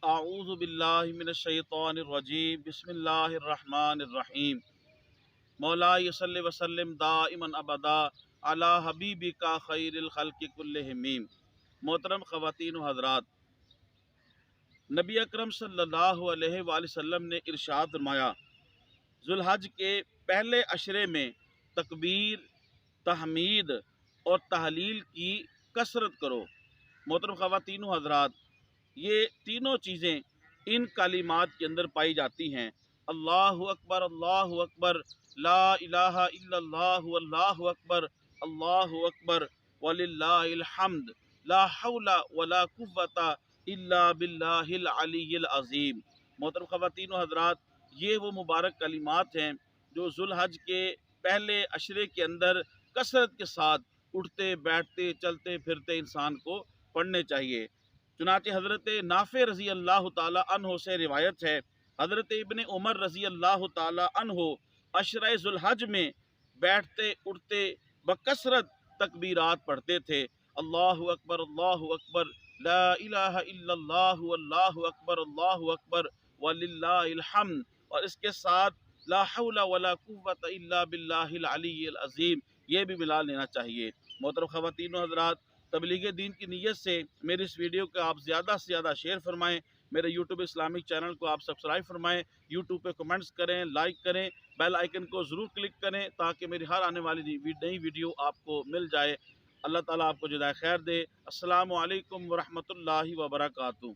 اعوذ باللہ من الشیطان الرجیم بسم اللہ الرحمن الرحیم مولا صلی وسلم دائما ابدا علی حبیبک خیر الخلق کلہم۔ محترم خواتین و حضرات، نبی اکرم صلی اللہ علیہ وآلہ وسلم نے ارشاد فرمایا، ذوالحج کے پہلے عشرے میں تکبیر، تحمید اور تحلیل کی کثرت کرو۔ محترم خواتین و حضرات، یہ تینوں چیزیں ان کلمات کے اندر پائی جاتی ہیں۔ اللہ اکبر، لا الہ الا اللہ، اللہ اکبر وللہ الحمد، لا حول ولا قوت الا باللہ العلی العظیم۔ محترم خواتین و حضرات، یہ وہ مبارک کلمات ہیں جو ذوالحج کے پہلے عشرے کے اندر کثرت کے ساتھ اٹھتے بیٹھتے چلتے پھرتے انسان کو پڑھنے چاہیے۔ چنانچہ حضرت نافع رضی اللہ تعالی عنہ سے روایت ہے، حضرت ابن عمر رضی اللہ تعالی عنہ عشرہ ذوالحج میں بیٹھتے اٹھتے بکثرت تکبیرات پڑھتے تھے۔ اللہ اکبر، لا الہ الا اللہ، اللہ اکبر وللہ الحمد، اور اس کے ساتھ لا حول ولا قوت الا باللہ العلی العظیم، یہ بھی ملا لینا چاہیے۔ محترم خواتین و حضرات، تبلیغ دین کی نیت سے میری اس ویڈیو کو آپ زیادہ سے زیادہ شیئر فرمائیں، میرے یوٹیوب اسلامک چینل کو آپ سبسکرائب فرمائیں، یوٹیوب پہ کمنٹس کریں، لائک کریں، بیل آئیکن کو ضرور کلک کریں تاکہ میری ہر آنے والی نئی ویڈیو آپ کو مل جائے۔ اللہ تعالیٰ آپ کو جزائے خیر دے۔ السلام علیکم ورحمۃ اللہ وبرکاتہ۔